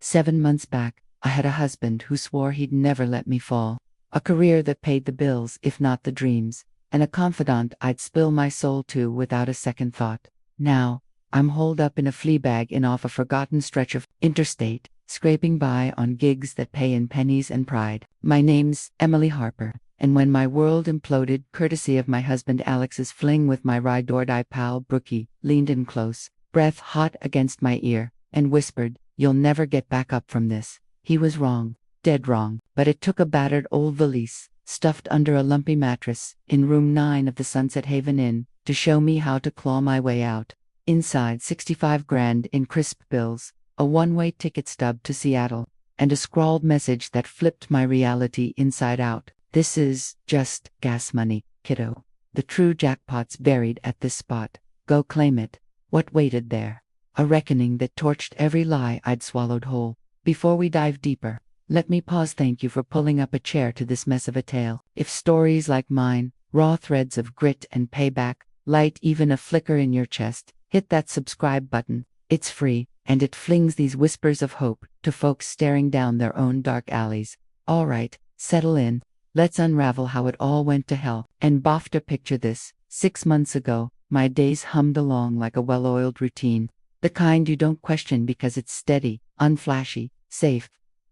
7 months back, I had a husband who swore he'd never let me fall. A career that paid the bills, if not the dreams. And a confidant I'd spill my soul to without a second thought. Now, I'm holed up in a flea bag in off a forgotten stretch of interstate, scraping by on gigs that pay in pennies and pride. My name's Emily Harper, and when my world imploded, courtesy of my husband Alex's fling with my ride-or-die pal Brookie, leaned in close, breath hot against my ear, and whispered, "You'll never get back up from this." He was wrong, dead wrong, but it took a battered old valise, stuffed under a lumpy mattress, in room 9 of the Sunset Haven Inn, to show me how to claw my way out. Inside, 65 grand in crisp bills, a one-way ticket stub to Seattle, and a scrawled message that flipped my reality inside out. "This is just gas money, kiddo. The true jackpot's buried at this spot. Go claim it." What waited there? A reckoning that torched every lie I'd swallowed whole. Before we dive deeper, let me pause. Thank you for pulling up a chair to this mess of a tale. If stories like mine, raw threads of grit and payback, light even a flicker in your chest, hit that subscribe button. It's free, and it flings these whispers of hope to folks staring down their own dark alleys. All right, settle in. Let's unravel how it all went to hell. And BAFTA, picture this. 6 months ago, my days hummed along like a well-oiled routine. The kind you don't question because it's steady, unflashy, safe.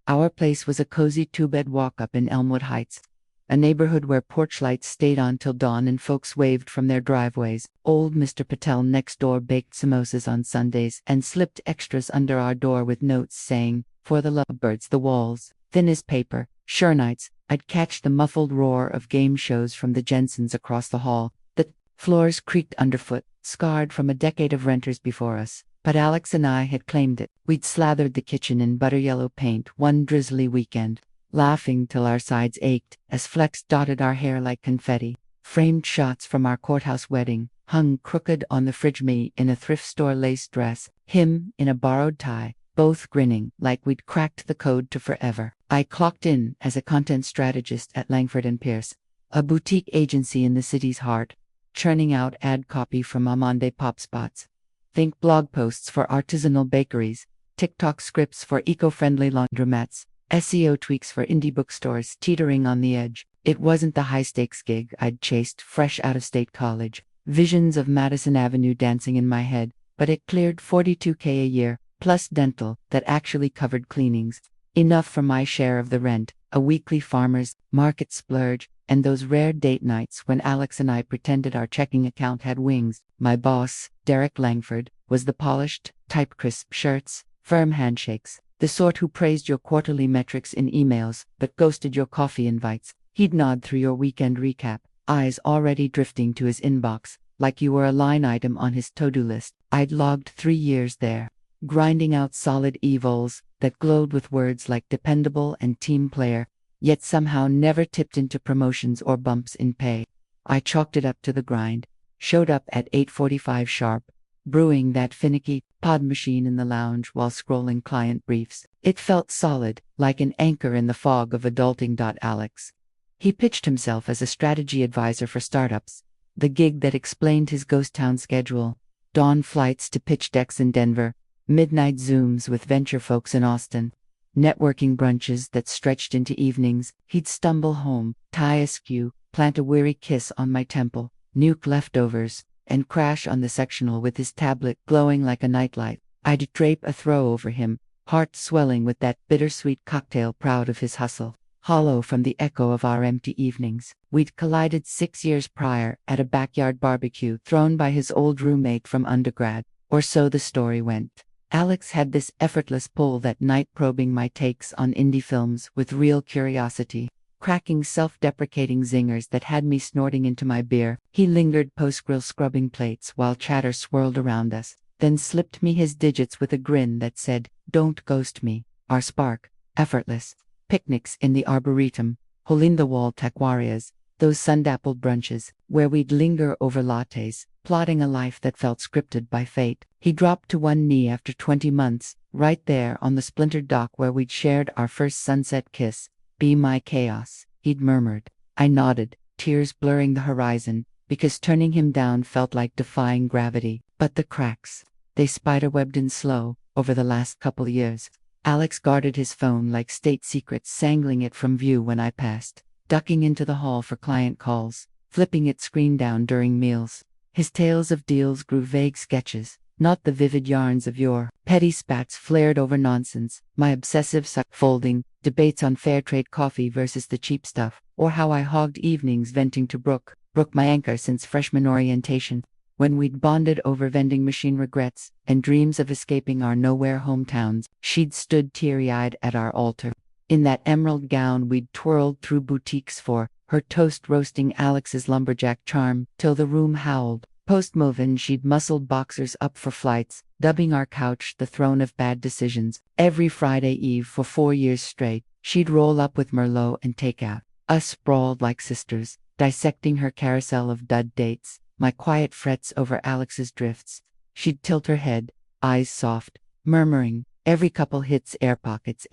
Our place was a cozy 2-bed walk-up in Elmwood Heights, a neighborhood where porch lights stayed on till dawn and folks waved from their driveways. Old Mr. Patel next door baked samosas on Sundays and slipped extras under our door with notes saying, "For the lovebirds." The walls, thin as paper. Sure nights, I'd catch the muffled roar of game shows from the Jensens across the hall. The floors creaked underfoot, scarred from a decade of renters before us. But Alex and I had claimed it. We'd slathered the kitchen in butter-yellow paint one drizzly weekend, laughing till our sides ached as flecks dotted our hair like confetti. Framed shots from our courthouse wedding hung crooked on the fridge, me in a thrift store lace dress, him in a borrowed tie, both grinning like we'd cracked the code to forever. I clocked in as a content strategist at Langford and Pierce, a boutique agency in the city's heart, churning out ad copy from Amande pop spots. Think blog posts for artisanal bakeries, TikTok scripts for eco-friendly laundromats, SEO tweaks for indie bookstores teetering on the edge. It wasn't the high-stakes gig I'd chased fresh out of state college, visions of Madison Avenue dancing in my head, but it cleared $42K a year, plus dental, that actually covered cleanings. Enough for my share of the rent, a weekly farmer's market splurge, and those rare date nights when Alex and I pretended our checking account had wings. My boss, Derek Langford, was the polished, type-crisp shirts, firm handshakes, the sort who praised your quarterly metrics in emails but ghosted your coffee invites. He'd nod through your weekend recap, eyes already drifting to his inbox, like you were a line item on his to-do list. I'd logged 3 years there, grinding out solid evols that glowed with words like dependable and team player, yet somehow never tipped into promotions or bumps in pay. I chalked it up to the grind, showed up at 8:45 sharp, brewing that finicky pod machine in the lounge while scrolling client briefs. It felt solid, like an anchor in the fog of adulting. Alex. He pitched himself as a strategy advisor for startups, the gig that explained his ghost town schedule: dawn flights to pitch decks in Denver, midnight Zooms with venture folks in Austin, networking brunches that stretched into evenings. He'd stumble home, tie askew, plant a weary kiss on my temple, nuke leftovers, and crash on the sectional with his tablet glowing like a nightlight. I'd drape a throw over him, heart swelling with that bittersweet cocktail, proud of his hustle, hollow from the echo of our empty evenings. We'd collided 6 years prior at a backyard barbecue thrown by his old roommate from undergrad, or so the story went. Alex had this effortless pull that night, probing my takes on indie films with real curiosity, cracking self-deprecating zingers that had me snorting into my beer. He lingered post-grill scrubbing plates while chatter swirled around us, then slipped me his digits with a grin that said, "Don't ghost me." Our spark, effortless. Picnics in the Arboretum, hole-in-the-wall taquarias, those sun-dappled brunches, where we'd linger over lattes, plotting a life that felt scripted by fate. He dropped to one knee after 20 months, right there on the splintered dock where we'd shared our first sunset kiss. "Be my chaos," he'd murmured. I nodded, tears blurring the horizon, because turning him down felt like defying gravity. But the cracks, they spiderwebbed in slow, over the last couple years. Alex guarded his phone like state secrets, sangling it from view when I passed, ducking into the hall for client calls, flipping its screen down during meals. His tales of deals grew vague sketches, not the vivid yarns of yore. Petty spats flared over nonsense, my obsessive folding, debates on fair trade coffee versus the cheap stuff, or how I hogged evenings venting to Brooke, my anchor since freshman orientation, when we'd bonded over vending machine regrets and dreams of escaping our nowhere hometowns. She'd stood teary-eyed at our altar, in that emerald gown we'd twirled through boutiques for, her toast roasting Alex's lumberjack charm, till the room howled. Post-Movin, she'd muscled boxers up for flights, dubbing our couch the throne of bad decisions. Every Friday eve for 4 years straight, she'd roll up with Merlot and take out. Us sprawled like sisters, dissecting her carousel of dud dates, my quiet frets over Alex's drifts. She'd tilt her head, eyes soft, murmuring, every couple hits air pockets.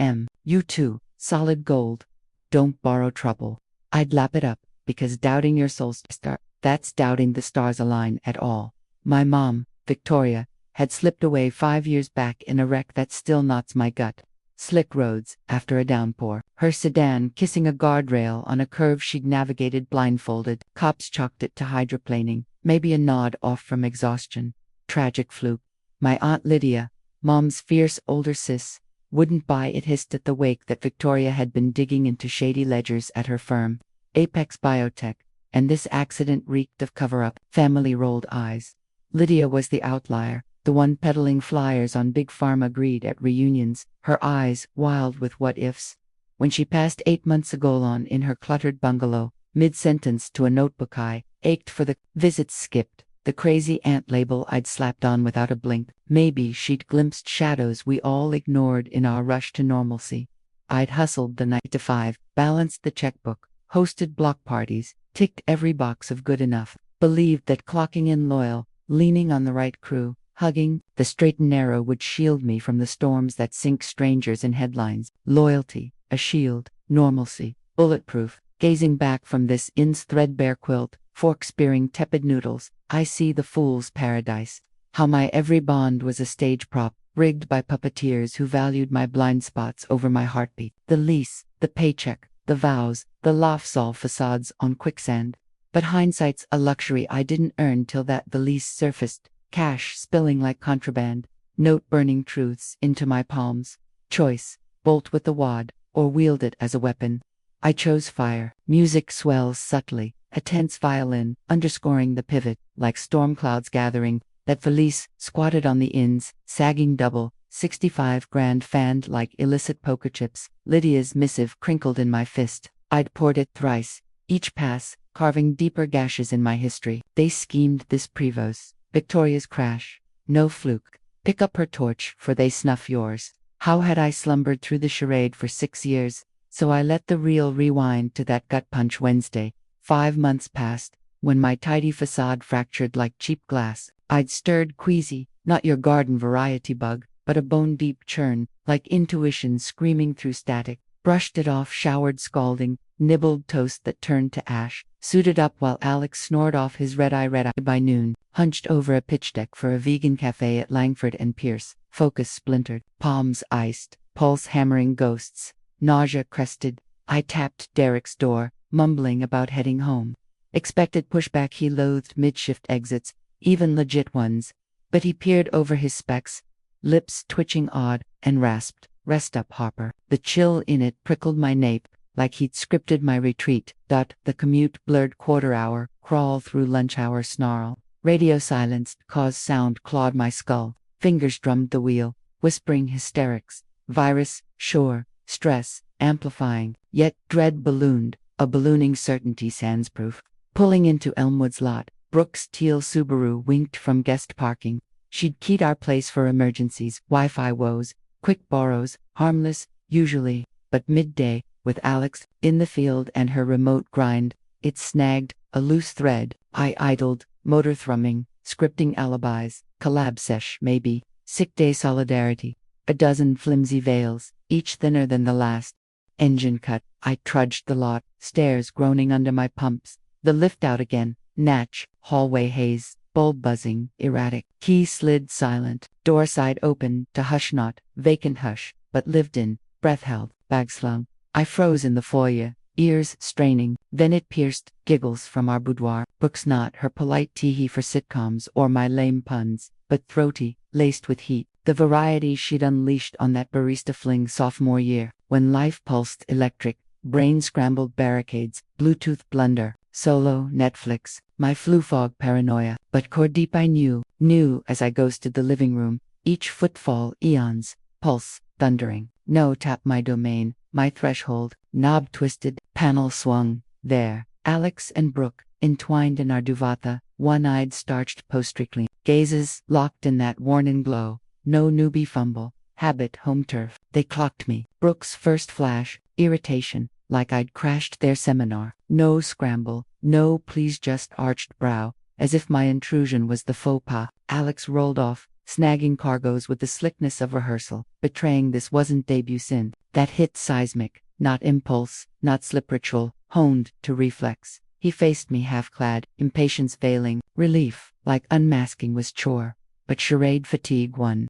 You too, solid gold. Don't borrow trouble. I'd lap it up, because doubting your soul's star, that's doubting the stars align at all. My mom, Victoria, had slipped away 5 years back in a wreck that still knots my gut. Slick roads, after a downpour. Her sedan kissing a guardrail on a curve she'd navigated blindfolded. Cops chalked it to hydroplaning, maybe a nod off from exhaustion. Tragic fluke. My Aunt Lydia, Mom's fierce older sis, wouldn't buy it. Hissed at the wake that Victoria had been digging into shady ledgers at her firm, Apex Biotech, and this accident reeked of cover-up. Family rolled eyes. Lydia was the outlier, the one peddling flyers on Big Pharma greed at reunions, her eyes wild with what-ifs. When she passed 8 months ago on in her cluttered bungalow, mid-sentence to a notebook I ached for, the visits skipped, the crazy aunt label I'd slapped on without a blink. Maybe she'd glimpsed shadows we all ignored in our rush to normalcy. I'd hustled the 9 to 5, balanced the checkbook, hosted block parties, ticked every box of good enough, believed that clocking in loyal, leaning on the right crew, hugging the straight and narrow would shield me from the storms that sink strangers in headlines. Loyalty, a shield, normalcy, bulletproof. Gazing back from this inn's threadbare quilt, fork-spearing tepid noodles, I see the fool's paradise. How my every bond was a stage prop, rigged by puppeteers who valued my blind spots over my heartbeat. The lease, the paycheck, the vows, the Lofsol facades on quicksand. But hindsight's a luxury I didn't earn till that the lease surfaced, cash spilling like contraband, note-burning truths into my palms. Choice, bolt with the wad, or wield it as a weapon. I chose fire. Music swells subtly, a tense violin, underscoring the pivot, like storm clouds gathering, that Felice, squatted on the inn's, sagging double, 65 grand fanned like illicit poker chips. Lydia's missive crinkled in my fist. I'd poured it thrice, each pass, carving deeper gashes in my history. They schemed this Prevost. Victoria's crash. No fluke. Pick up her torch, for they snuff yours. How had I slumbered through the charade for 6 years? So I let the reel rewind to that gut punch Wednesday. 5 months passed, when my tidy facade fractured like cheap glass. I'd stirred queasy, not your garden variety bug, but a bone-deep churn, like intuition screaming through static. Brushed it off, showered scalding, nibbled toast that turned to ash, suited up while Alex snored off his red-eye by noon, hunched over a pitch deck for a vegan cafe at Langford and Pierce, focus splintered, palms iced, pulse hammering ghosts. Nausea crested, I tapped Derek's door, mumbling about heading home. Expected pushback. He loathed mid-shift exits, even legit ones. But he peered over his specs, lips twitching odd, and rasped, "Rest up, Harper." The chill in it prickled my nape, like he'd scripted my retreat. The commute blurred quarter-hour, crawl through lunch-hour snarl. Radio silenced, cause sound clawed my skull. Fingers drummed the wheel, whispering hysterics. Virus, sure. Stress, amplifying, yet dread ballooned, a ballooning certainty sans-proof. Pulling into Elmwood's lot, Brooke's teal Subaru winked from guest parking. She'd keyed our place for emergencies, Wi-Fi woes, quick borrows, harmless, usually, but midday, with Alex, in the field and her remote grind, it snagged, a loose thread. I idled, motor thrumming, scripting alibis, collab sesh maybe, sick day solidarity. A dozen flimsy veils, each thinner than the last. Engine cut. I trudged the lot, stairs groaning under my pumps. The lift out again. Natch, hallway haze, bulb buzzing, erratic. Key slid silent. Door side open to hush not, vacant hush. but lived in, breath held, bag slung. I froze in the foyer, ears straining, then it pierced, giggles from our boudoir. Brooks not her polite tee-hee for sitcoms or my lame puns, but throaty, laced with heat. The variety she'd unleashed on that barista fling sophomore year, when life pulsed electric, brain-scrambled barricades, Bluetooth blunder, solo, Netflix, my flu fog paranoia. But core deep I knew as I ghosted the living room, each footfall eons, pulse, thundering. No tap my domain, my threshold, knob twisted, panel swung, there. Alex and Brooke, entwined in our duvatha, one-eyed starched post-clean, gazes locked in that warning glow. No newbie fumble, habit home turf. They clocked me. Brooke's first flash, irritation, like I'd crashed their seminar. No scramble, no please just arched brow, as if my intrusion was the faux pas. Alex rolled off, snagging cargoes with the slickness of rehearsal, betraying this wasn't debut sin. That hit seismic, not impulse, not slip ritual, honed to reflex. He faced me half-clad, impatience veiling, relief, like unmasking was chore. But charade fatigue won.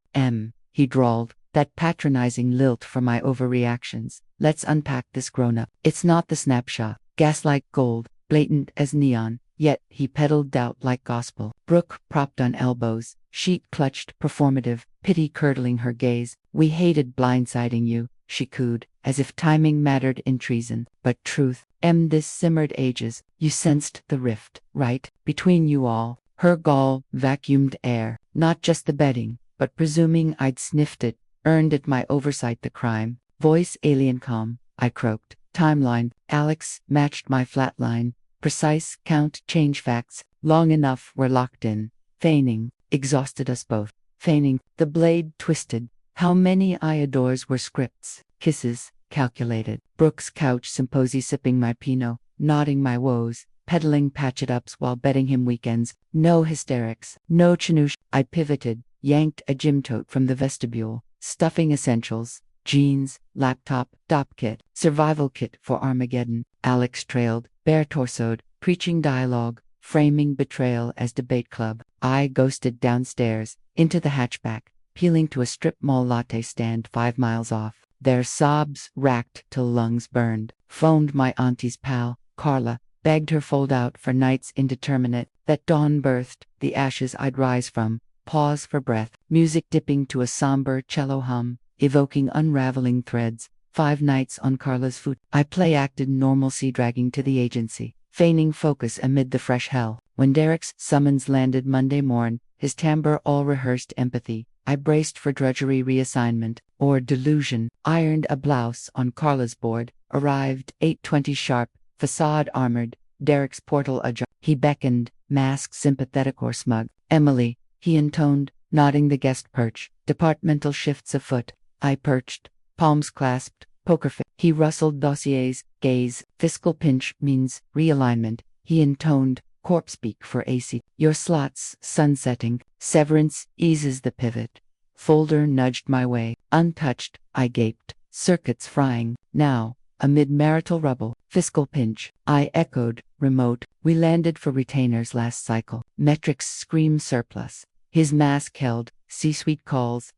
He drawled, that patronizing lilt for my overreactions. Let's unpack this grown-up. It's not the snapshot, gas-like gold, blatant as neon, yet he peddled doubt like gospel. Brooke propped on elbows, sheet clutched, performative, pity curdling her gaze. We hated blindsiding you, she cooed, as if timing mattered in treason. But truth, this simmered ages. You sensed the rift, right, between you all. Her gall vacuumed air, not just the bedding, but presuming I'd sniffed it, earned it my oversight the crime. Voice alien calm, I croaked. Timeline, Alex matched my flatline. Precise count change facts, long enough we're locked in. Feigning, exhausted us both. Feigning, the blade twisted. How many I adores were scripts, kisses, calculated. Brooks couch symposi sipping my Pinot, nodding my woes. Peddling patchet-ups while betting him weekends. No hysterics, no chinoosh. I pivoted, yanked a gym tote from the vestibule, stuffing essentials, jeans, laptop, dop kit, survival kit for Armageddon. Alex trailed, bare-torsoed, preaching dialogue, framing betrayal as debate club. I ghosted downstairs, into the hatchback, peeling to a strip mall latte stand 5 miles off. Their sobs racked till lungs burned. Phoned my auntie's pal, Carla. Begged her fold out for nights indeterminate. That dawn birthed, the ashes I'd rise from. Pause for breath, music dipping to a somber cello hum, evoking unraveling threads. 5 nights on Carla's foot. I play-acted normalcy dragging to the agency, feigning focus amid the fresh hell. When Derek's summons landed Monday morn, his timbre all rehearsed empathy, I braced for drudgery reassignment, or delusion. Ironed a blouse on Carla's board, arrived 8:20 sharp. Facade armored, Derek's portal ajar. He beckoned, mask sympathetic or smug. Emily, he intoned, nodding the guest perch. Departmental shifts afoot. I perched, palms clasped, poker face. He rustled dossiers, gaze. Fiscal pinch means realignment. He intoned, corpse speak for AC. Your slots, sunsetting. Severance eases the pivot. Folder nudged my way. Untouched, I gaped. Circuits frying. Now. Amid marital rubble, fiscal pinch, I echoed, remote. We landed for retainers last cycle. Metrics scream surplus. His mask held, C-suite calls,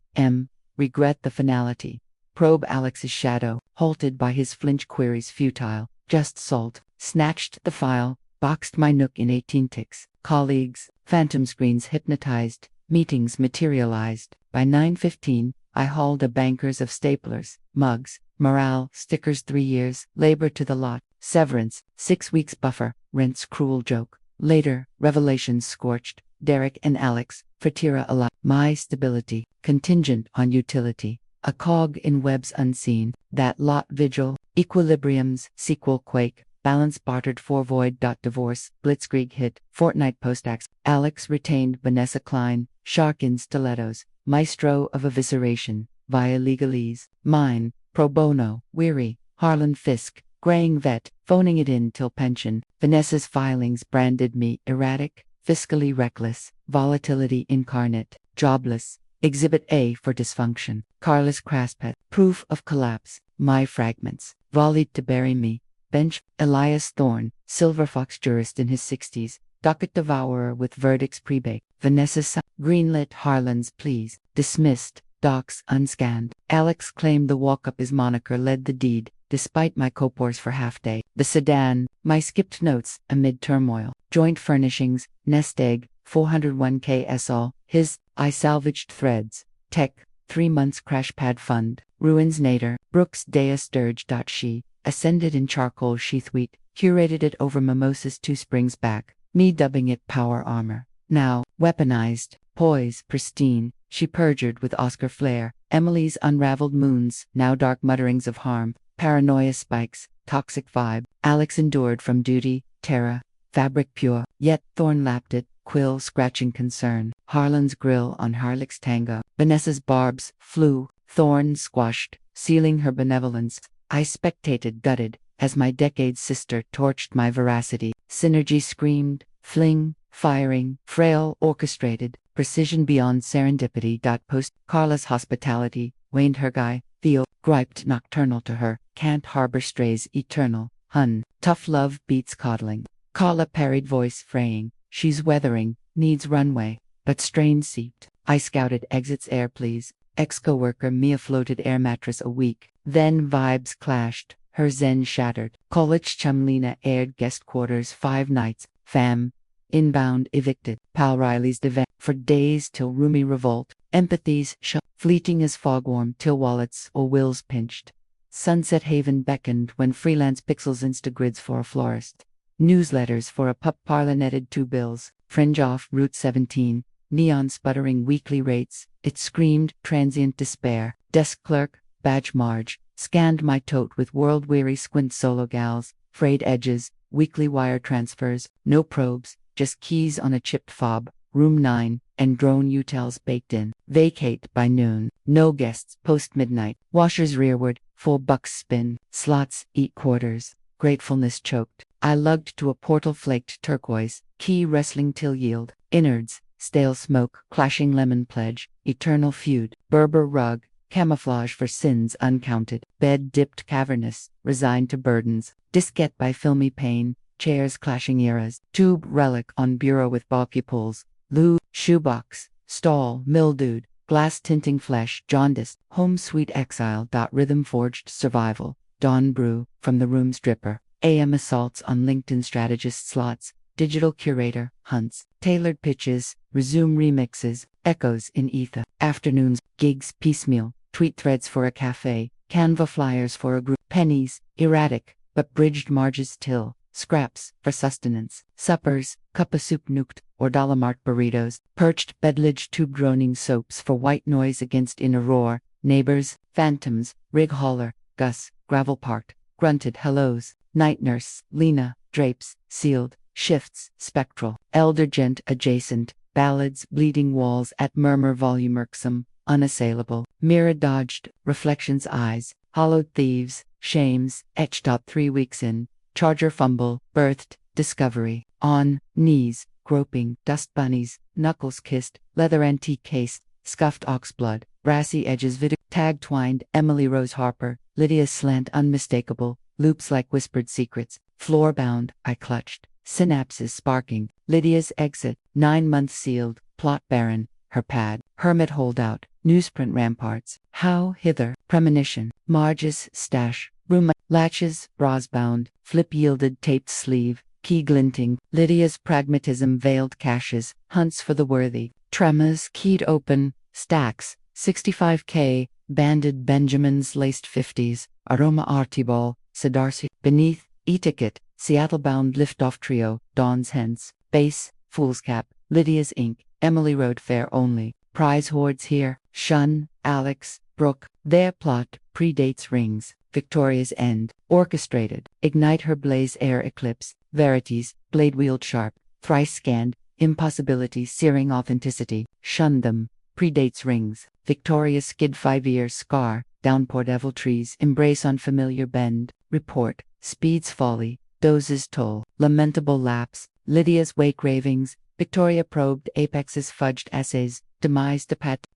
regret the finality. Probe Alex's shadow, halted by his flinch queries futile. Just salt, snatched the file, boxed my nook in 18 ticks. Colleagues, phantom screens hypnotized, meetings materialized. By 9:15, I hauled a bankers of staplers, mugs, morale, stickers 3 years, labor to the lot, severance, 6 weeks buffer, rent's cruel joke. Later, revelations scorched, Derek and Alex, Fratira alive. My stability, contingent on utility, a cog in webs unseen, that lot vigil, equilibriums, sequel quake, balance bartered for void. Divorce, blitzkrieg hit, fortnight post-ax. Alex retained Vanessa Klein, shark in stilettos, maestro of evisceration, via legalese. Mine, pro bono, weary, Harlan Fisk, graying vet, phoning it in till pension. Vanessa's filings branded me erratic, fiscally reckless, volatility incarnate, jobless, exhibit A for dysfunction. Carlos Craspet, proof of collapse. My fragments, volleyed to bury me. Bench, Elias Thorne, Silver Fox jurist in his 60s, docket devourer with verdicts pre-baked. Vanessa's greenlit Harlan's pleas, dismissed, docs unscanned. Alex claimed the walk-up his moniker led the deed, despite my copors for half-day. The sedan, my skipped notes, amid turmoil. Joint furnishings, nest egg, 401k SL, his, I salvaged threads. Tech, 3 months crash pad fund. Ruins nader, Brooks Dea Sturge. She, ascended in charcoal sheath wheat, curated it over mimosas 2 springs back, me dubbing it power armor. Now, weaponized, poise, pristine, she perjured with Oscar flair. Emily's unraveled moons, now dark mutterings of harm, paranoia spikes, toxic vibe. Alex endured from duty, terror, fabric pure, yet thorn lapped it, quill scratching concern. Harlan's grill on Harlick's tango. Vanessa's barbs flew, thorn squashed, sealing her benevolence. I spectated gutted, as my decade's sister torched my veracity. Synergy screamed, fling, firing, frail orchestrated, precision beyond serendipity. Post Carla's hospitality, waned her guy, Theo, griped nocturnal to her, can't harbor strays eternal, hun, tough love beats coddling. Carla parried voice fraying, she's weathering, needs runway, but strain seeped. I scouted exits air please, ex-coworker Mia floated air mattress a week, then vibes clashed, her zen shattered. College chum Lena aired guest quarters 5 nights, fam. Inbound evicted, pal Riley's event, for days till roomy revolt, empathies fleeting as fogworm till wallets or wills pinched. Sunset Haven beckoned when freelance pixels instagrids for a florist. Newsletters for a pup parlor netted 2 bills, fringe off Route 17, neon sputtering weekly rates, it screamed transient despair. Desk clerk, badge Marge, scanned my tote with world-weary squint solo gals, frayed edges, weekly wire transfers, no probes, just keys on a chipped fob, room 9, and drone utils baked in. Vacate by noon, no guests post-midnight, washers rearward, full bucks spin, slots eat quarters. Gratefulness choked. I lugged to a portal flaked turquoise, key wrestling till yield, innards, stale smoke, clashing lemon pledge, eternal feud, Berber rug, camouflage for sins uncounted, bed dipped cavernous, resigned to burdens, diskette by filmy pain, chairs clashing eras, tube relic on bureau with bulky pulls, loo, shoebox, stall, mildewed, glass tinting flesh, jaundiced, home sweet exile. Rhythm forged survival, dawn brew, from the room's dripper, AM assaults on LinkedIn strategist slots, digital curator, hunts, tailored pitches, resume remixes, echoes in ether, afternoons, gigs piecemeal, tweet threads for a cafe, Canva flyers for a group, pennies, erratic, but bridged marges till, scraps, for sustenance, suppers, cup of soup nuked, or dollar-mart burritos, perched bedledge tube droning soaps for white noise against inner roar, neighbors, phantoms, rig hauler, Gus, gravel parked, grunted hellos, night nurse, Lena, drapes, sealed, shifts, spectral, elder gent adjacent, ballads, bleeding walls at murmur volume irksome, unassailable, mirror dodged, reflections eyes, hollowed thieves, shames, etched out 3 weeks in, charger fumble, birthed, discovery, on, knees, groping, dust bunnies, knuckles kissed, leather antique case, scuffed oxblood, brassy edges tag twined, Emily Rose Harper, Lydia's slant unmistakable, loops like whispered secrets, floor bound, I clutched, synapses sparking, Lydia's exit, 9 months sealed, plot barren, her pad, hermit holdout, newsprint ramparts, how hither, premonition, Marge's stash, room latches, bras bound, flip yielded taped sleeve, key glinting, Lydia's pragmatism veiled caches, hunts for the worthy, tremors keyed open, stacks, 65k, banded Benjamins laced 50s, aroma artiball, Sidarsi, beneath, etiquette, Seattle-bound liftoff trio, Dawn's hence, base, fool's cap, Lydia's ink, Emily Road fare only, prize hoards here, shun, Alex, Brooke, their plot, predates rings, Victoria's end, orchestrated, ignite her blaze air eclipse, verities, blade wheeled sharp, thrice scanned, impossibility searing authenticity, shun them, predates rings, Victoria's skid 5-year scar, downpour devil trees, embrace on familiar bend, report, speeds folly, dozes toll, lamentable lapse, Lydia's wake ravings, Victoria probed Apex's fudged essays, demise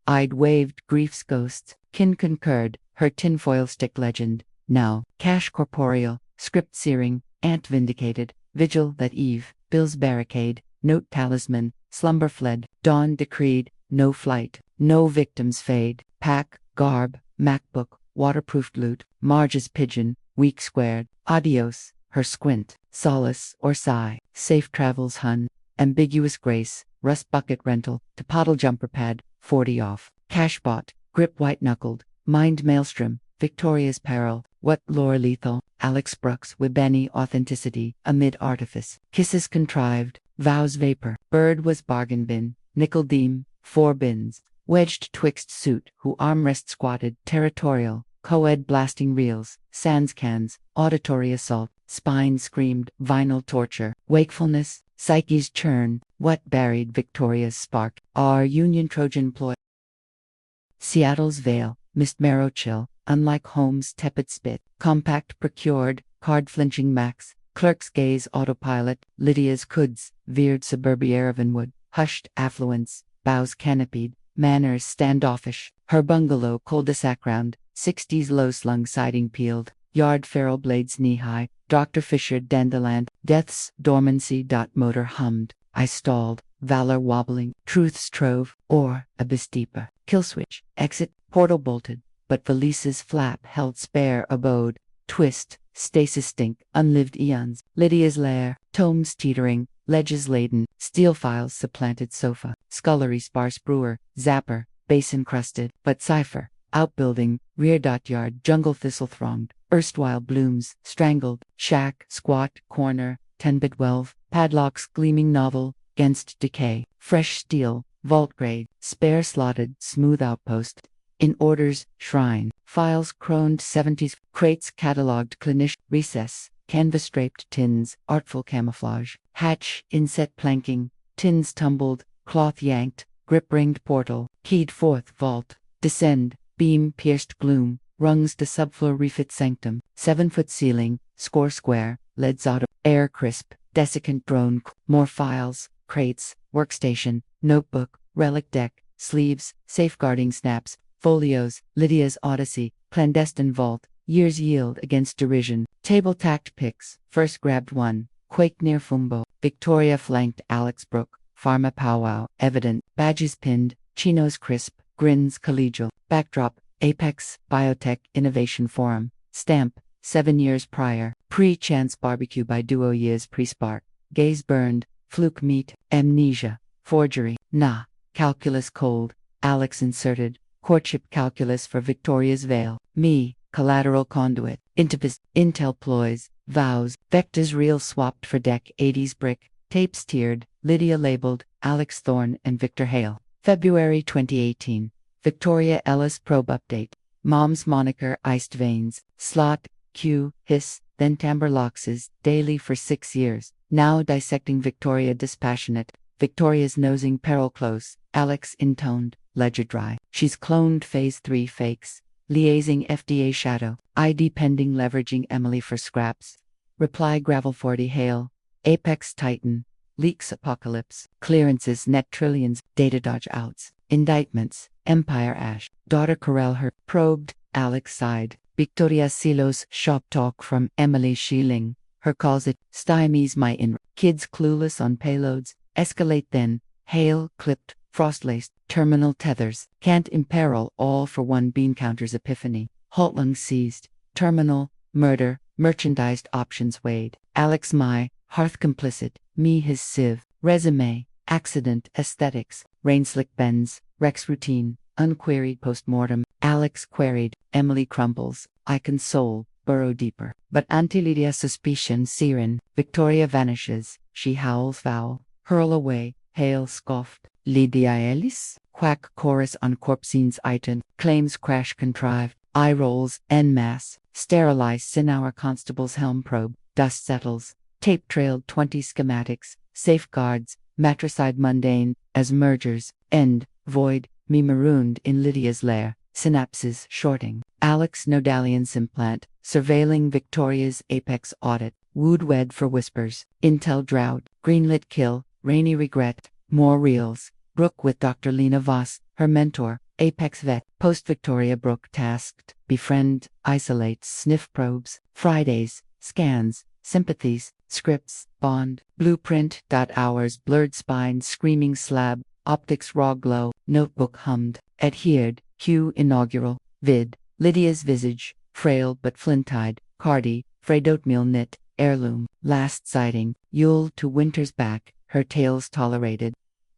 eyed waved grief's ghosts, kin concurred, her tinfoil stick legend, now, cash corporeal, script searing, ant vindicated, vigil that eve, Bill's barricade, note talisman, slumber fled, dawn decreed, no flight, no victims fade, pack, garb, MacBook, waterproofed loot, Marge's pigeon, week squared, adios, her squint, solace or sigh, safe travels hun, ambiguous grace, rust bucket rental, to puddle jumper pad, 40 off, cash bot, grip white knuckled, mind maelstrom, Victoria's peril, what lore lethal, Alex Brooks Wibeni authenticity, amid artifice, kisses contrived, vows vapor, bird was bargain bin, nickel deem, 4 bins, wedged twixt suit who armrest squatted, territorial, co-ed blasting reels, sans cans, auditory assault, spine screamed, vinyl torture, wakefulness, psyche's churn, what buried Victoria's spark, our Union Trojan ploy. Seattle's veil, mist marrow chill, unlike home's tepid spit, compact procured, card-flinching max, clerk's gaze autopilot, Lydia's cuds, veered suburbia Irvinwood, hushed affluence, bows canopied, manners standoffish, her bungalow cul-de-sac round, 60s low-slung siding peeled, yard ferrule blades knee-high, Dr. Fisher dandelion, death's dormancy. Motor hummed, I stalled, valor wobbling, truth's trove, or, abyss deeper, kill switch, exit, portal bolted, but Felice's flap held spare abode, twist, stasis stink, unlived eons, Lydia's lair, tomes teetering, ledges laden, steel files supplanted sofa, scullery sparse brewer, zapper, basin crusted, but cipher, outbuilding, rear yard, jungle thistle thronged, erstwhile blooms, strangled, shack, squat, corner, 10-bit welve, padlocks gleaming novel, against decay, fresh steel, vault grade, spare slotted, smooth outpost, in orders, shrine, files croned 70s, crates catalogued clinic, recess, canvas-draped tins, artful camouflage, hatch, inset planking, tins tumbled, cloth yanked, grip-ringed portal, keyed forth vault, descend, beam pierced gloom, rungs to subfloor refit sanctum, 7-foot ceiling, score square, leads out of air crisp, desiccant drone, more files, crates, workstation, notebook, relic deck, sleeves, safeguarding snaps, folios, Lydia's odyssey, clandestine vault, years yield against derision, table tacked picks, first grabbed one, quake near Fumbo, Victoria flanked Alex Brook, pharma powwow, evident, badges pinned, chinos crisp, grins collegial, backdrop, Apex, Biotech Innovation Forum, stamp, 7 years prior, pre-chance barbecue by duo years pre-spark, gaze burned, fluke meet, amnesia, forgery, nah, calculus cold, Alex inserted, courtship calculus for Victoria's veil, me, collateral conduit, intipus, intel ploys, vows, vectors real swapped for deck 80s brick, tapes tiered, Lydia labeled, Alex Thorne and Victor Hale. February 2018. Victoria Ellis probe update. Mom's moniker iced veins, slot, Q, hiss, then timbre loxes, daily for 6 years. Now dissecting Victoria dispassionate. Victoria's nosing peril close, Alex intoned, ledger dry. She's cloned phase 3 fakes. Liaising FDA shadow, ID pending leveraging Emily for scraps. Reply gravel 40 hail. Apex Titan. Leaks apocalypse. Clearances net trillions. Data dodge outs. Indictments. Empire ash. Daughter corral her. Probed. Alex sighed. Victoria Silos shop talk from Emily Sheeling. Her calls it stymies my in. Kids clueless on payloads. Escalate then. Hail clipped. Frost-laced. Terminal tethers. Can't imperil all for one bean counter's epiphany. Haltlung seized. Terminal. Murder. Merchandised options weighed. Alex my. Hearth complicit. Me his sieve. Resume. Accident. Aesthetics. Rainslick bends. Rex routine. Unqueried postmortem. Alex queried. Emily crumbles. I console. Burrow deeper. But Anti-Lydia suspicion siren. Victoria vanishes. She howls foul. Hurl away. Hail scoffed. Lydia Ellis? Quack chorus on corpscenes item. Claims crash contrived. Eye rolls. En masse. Sterilize Sinhour constable's helm probe. Dust settles. Tape trailed 20 schematics. Safeguards. Matricide mundane. As mergers. End. Void. Me marooned in Lydia's lair. Synapses shorting. Alex Nodalian's implant. Surveilling Victoria's apex audit. Wooed wed for whispers. Intel drought. Greenlit kill. Rainy regret. More reels. Brooke with Dr. Lena Voss, her mentor. Apex vet. Post-Victoria Brooke tasked. Befriend. Isolate. Sniff probes. Fridays. Scans. Sympathies. Scripts. Bond. Blueprint. Hours. Blurred spine. Screaming slab. Optics raw glow. Notebook hummed. Adhered. Q inaugural, vid. Lydia's visage, frail but flint-eyed, Cardi, frayed oatmeal knit, heirloom, last sighting, Yule to winter's back, her tales tolerated.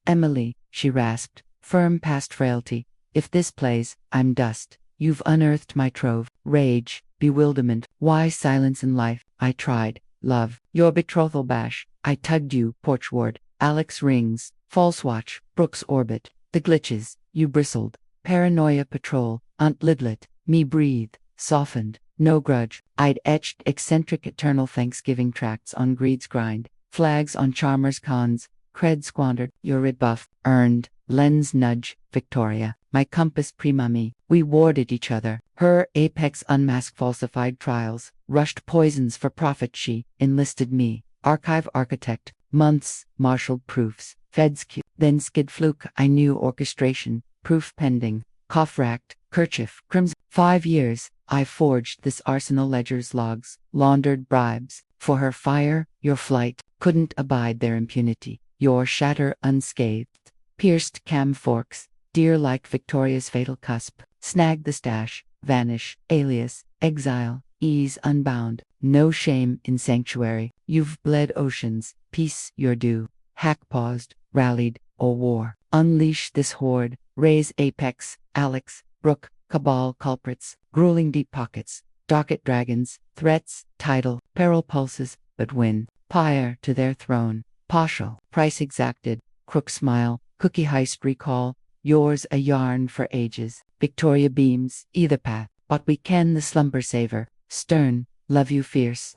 Emily, she rasped, firm past frailty, if this plays, I'm dust. You've unearthed my trove, rage, bewilderment, why silence in life? I tried, love, your betrothal bash, I tugged you, porch ward, Alex rings, false watch, Brooks orbit, the glitches, you bristled, paranoia patrol, Aunt Lidlet, me breathe, softened, no grudge, I'd etched eccentric eternal Thanksgiving tracts on greed's grind, flags on charmers' cons, cred squandered, your rebuff, earned, lens nudge, Victoria, my compass pre-mummy, we warded each other, her apex unmasked falsified trials, rushed poisons for profit she, enlisted me, archive architect, months, marshaled proofs, feds Q, then skid fluke, I knew orchestration, proof pending, cough-racked, kerchief, crimson, 5 years, I forged this arsenal ledger's logs, laundered bribes, for her fire, your flight, couldn't abide their impunity, your shatter unscathed, pierced cam forks, dear like Victoria's fatal cusp, snag the stash, vanish, alias, exile, ease unbound, no shame in sanctuary, you've bled oceans, peace your due, hack paused, rallied, or war, unleash this horde, raise apex, Alex, Brooke, cabal culprits, grueling deep pockets, docket dragons, threats, title, peril pulses, but win, pyre to their throne, partial, price exacted, crook smile, cookie heist recall, yours a yarn for ages, Victoria beams, either path, but we ken the slumber saver, stern, love you fierce,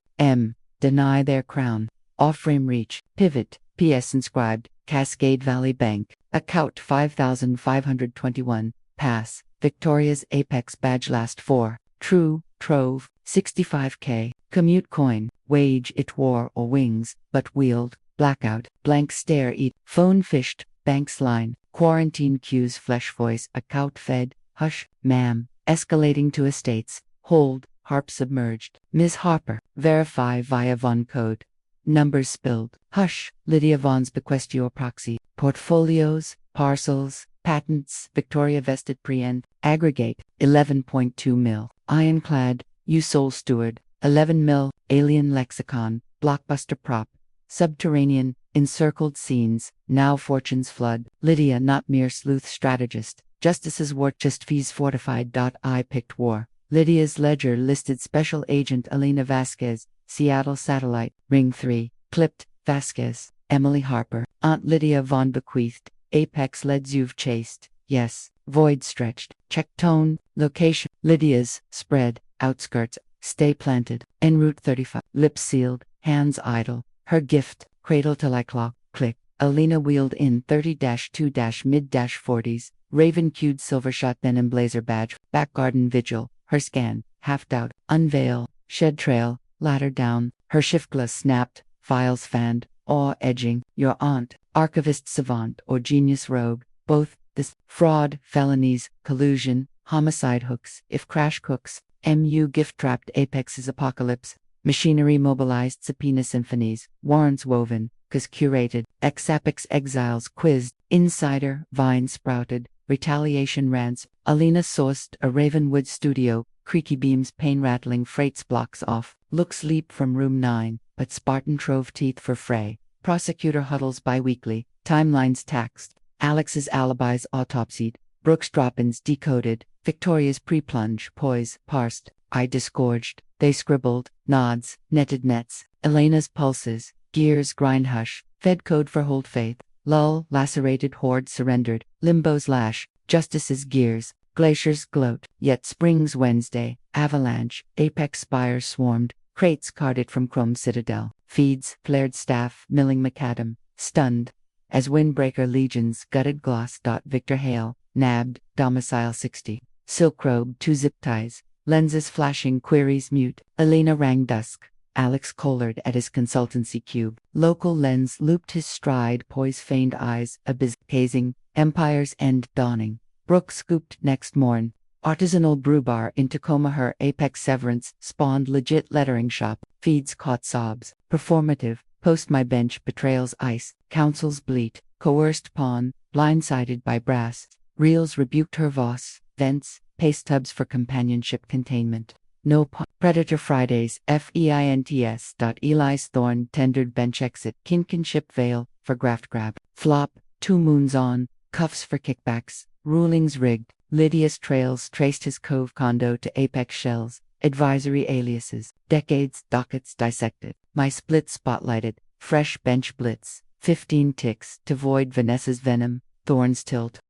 deny their crown, off-frame reach, pivot, PS inscribed, Cascade Valley Bank, account 5521, pass, Victoria's apex badge last 4, true, trove, 65k, commute coin, wage it war or wings, but wield, blackout, blank stare eat, phone fished, banks line, quarantine cues flesh voice, account fed, hush, ma'am, escalating to estates, hold, harp submerged, Ms. Harper, verify via Von code. Numbers spilled, hush, Lydia Von's bequest your proxy, portfolios, parcels, patents, Victoria vested pre-end, aggregate, 11.2 mil, ironclad, you sole steward, 11 mil, alien lexicon, blockbuster prop, subterranean, encircled scenes, now fortunes flood, Lydia not mere sleuth strategist, justices war just fees fortified. I picked war, Lydia's ledger listed special agent Elena Vasquez, Seattle satellite, ring 3, clipped, Vasquez, Emily Harper, Aunt Lydia Von bequeathed, apex leads you've chased, yes, void stretched, check tone, location, Lydia's, spread, outskirts, stay planted, en route 35, lips sealed, hands idle, her gift, cradle till I clock, click, Elena wheeled in 30-2- mid-40s, raven cued silver shot denim blazer badge, back garden vigil, her scan, half doubt, unveil, shed trail, ladder down, her shiftglass snapped, files fanned, awe edging, your aunt, archivist savant or genius rogue, both, this, fraud, felonies, collusion, homicide hooks, if crash cooks, MU gift-trapped apexes apocalypse, machinery mobilized subpoena symphonies, warrants woven, cause curated, ex-apex exiles quizzed, insider, vine sprouted, retaliation rants, Alina sourced a Ravenwood studio, creaky beams pain-rattling freights blocks off, looks leap from room 9, but Spartan trove teeth for fray, prosecutor huddles bi-weekly, timelines taxed, Alex's alibis autopsied, Brooks drop-ins decoded, Victoria's pre-plunge, poise, parsed, I disgorged, they scribbled, nods, netted nets, Elena's pulses, gears grind hush, fed code for hold faith, lull, lacerated horde surrendered, limbo's lash, justice's gears, glaciers gloat, yet springs Wednesday, avalanche, apex spires swarmed, crates carted from Chrome Citadel, feeds, flared staff, milling macadam, stunned, as windbreaker legions gutted gloss. Victor Hale, nabbed, domicile 60, silk robe, 2 zip ties, lenses flashing, queries mute, Elena rang dusk, Alex collared at his consultancy cube, local lens looped his stride, poise feigned eyes, abyss gazing, empire's end dawning, Brooke scooped next morn, artisanal brew bar in Tacoma, her apex severance, spawned legit lettering shop, feeds caught sobs, performative, post my bench betrayals ice, counsels bleat, coerced pawn, blindsided by brass, reels rebuked her Voss, vents, paste tubs for companionship containment. No Predator Fridays, FEINTS. Eli's Thorn tendered bench exit, kinship veil for graft grab. Flop, 2 moons on, cuffs for kickbacks, rulings rigged. Lydia's trails traced his cove condo to apex shells, advisory aliases, decades, dockets dissected. My split spotlighted, fresh bench blitz, 15 ticks to void Vanessa's venom, Thorn's tilt.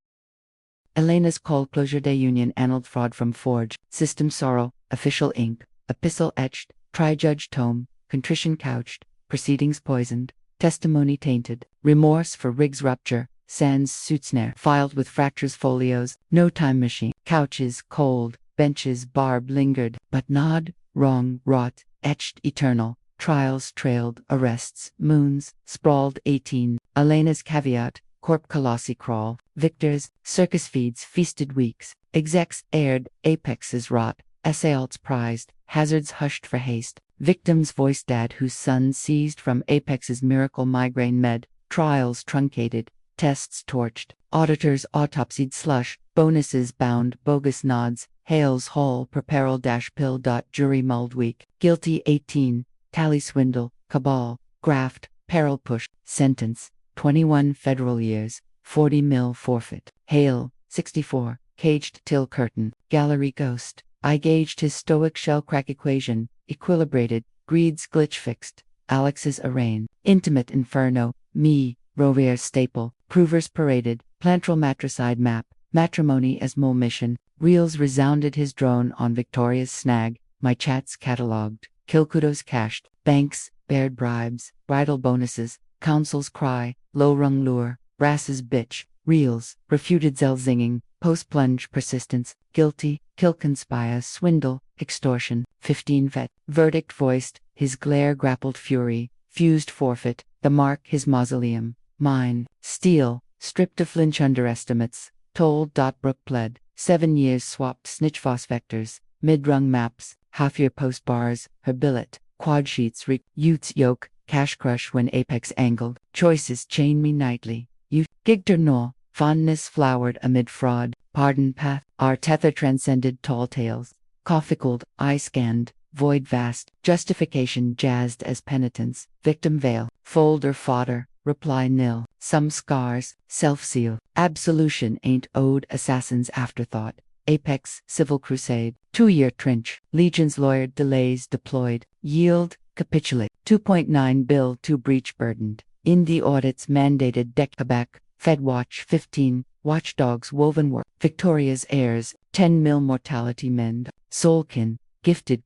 Elena's cold closure day union annulled fraud from forge, system sorrow, official ink, epistle etched, tri-judge tome, contrition couched, proceedings poisoned, testimony tainted, remorse for Riggs rupture, sans suit snare, filed with fractures folios, no time machine, couches cold, benches barb lingered, but nod, wrong, wrought, etched eternal, trials trailed, arrests, moons, sprawled 18, Elena's caveat, corp colossi crawl, victors, circus feeds feasted weeks, execs aired, apexes wrought, assailts prized, hazards hushed for haste, victims voiced dad whose son seized from apex's miracle migraine med, trials truncated, tests torched, auditors autopsied slush, bonuses bound, bogus nods, Hales whole properal-pill. Jury mulled week, guilty 18, tally swindle, cabal, graft, peril push, sentence, 21 federal years, 40 mil forfeit. Hale, 64, caged till curtain, gallery ghost. I gauged his stoic shell crack equation, equilibrated, greed's glitch fixed. Alex's arraign, intimate inferno, me, Rovier staple, provers paraded, plantral matricide map, matrimony as mole mission, reels resounded his drone on Victoria's snag, my chats catalogued, Kilkudos cached, banks, bared bribes, bridal bonuses, council's cry, low-rung lure, brass's bitch, reels, refuted zinging, post-plunge persistence, guilty, kill conspire, swindle, extortion, 15 vet, verdict voiced, his glare grappled fury, fused forfeit, the mark his mausoleum, mine, steel, stripped of flinch underestimates, told. Brook pled, 7 years swapped snitch vectors, mid-rung maps, half-year post bars, her billet, quad sheets Utes yoke, cash crush when apex angled, choices chain me nightly, you, gigter null, fondness flowered amid fraud, pardon path, our tether transcended tall tales, coffee-cooled, eye scanned, void vast, justification jazzed as penitence, victim veil, folder fodder, reply nil, some scars, self-seal, absolution ain't owed assassin's afterthought, apex, civil crusade, 2-year trench, legions lawyered delays deployed, yield, capitulate, 2.9 bill to breach burdened, indie audits mandated deck Fed Watch 15, watchdogs woven work, Victoria's heirs, 10 mil mortality mend, soulkin, gifted,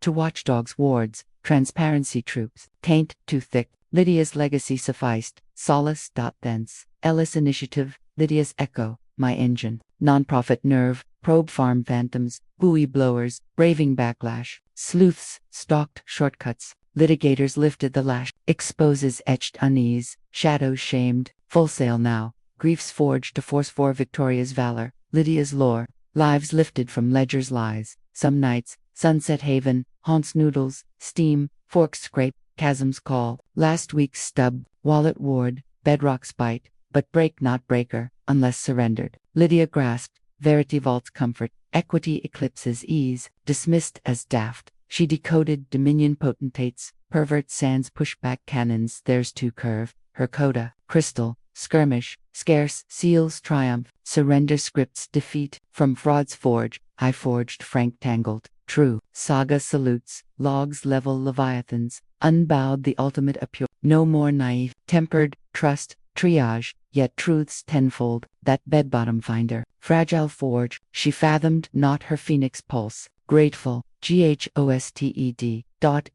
to watchdogs wards, transparency troops, taint too thick, Lydia's legacy sufficed, solace. Thence, Ellis initiative, Lydia's echo, my engine, nonprofit nerve, probe farm phantoms, buoy blowers, braving backlash, sleuths, stalked shortcuts, litigators lifted the lash, exposes etched unease, shadows shamed, full sail now, griefs forged to force for Victoria's valor, Lydia's lore, lives lifted from ledger's lies, some nights, sunset haven, haunts noodles, steam, forks scrape, chasms call, last week's stub, wallet ward, bedrock's bite, but break not breaker, unless surrendered. Lydia grasped, verity vaults comfort, equity eclipses ease, dismissed as daft. She decoded dominion potentates, pervert sans pushback cannons, theirs to curve, her coda, crystal, skirmish, scarce, seals triumph, surrender scripts defeat, from fraud's forge, I forged frank tangled, true, saga salutes, logs level leviathans, unbowed the ultimate appure, no more naive, tempered, trust, triage, yet truths tenfold, that bedbottom finder, fragile forge, she fathomed not her phoenix pulse, grateful, ghosted.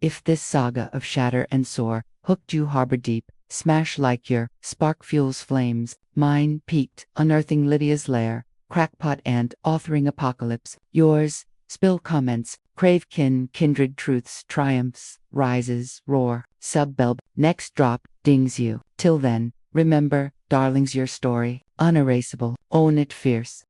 If this saga of shatter and soar, hooked you harbor deep, smash like your, spark fuels flames, mine peaked, unearthing Lydia's lair, crackpot ant authoring apocalypse, yours, spill comments, crave kindred truths, triumphs, rises, roar, subbelb, next drop, dings you. Till then, remember, darlings, your story, unerasable, own it fierce.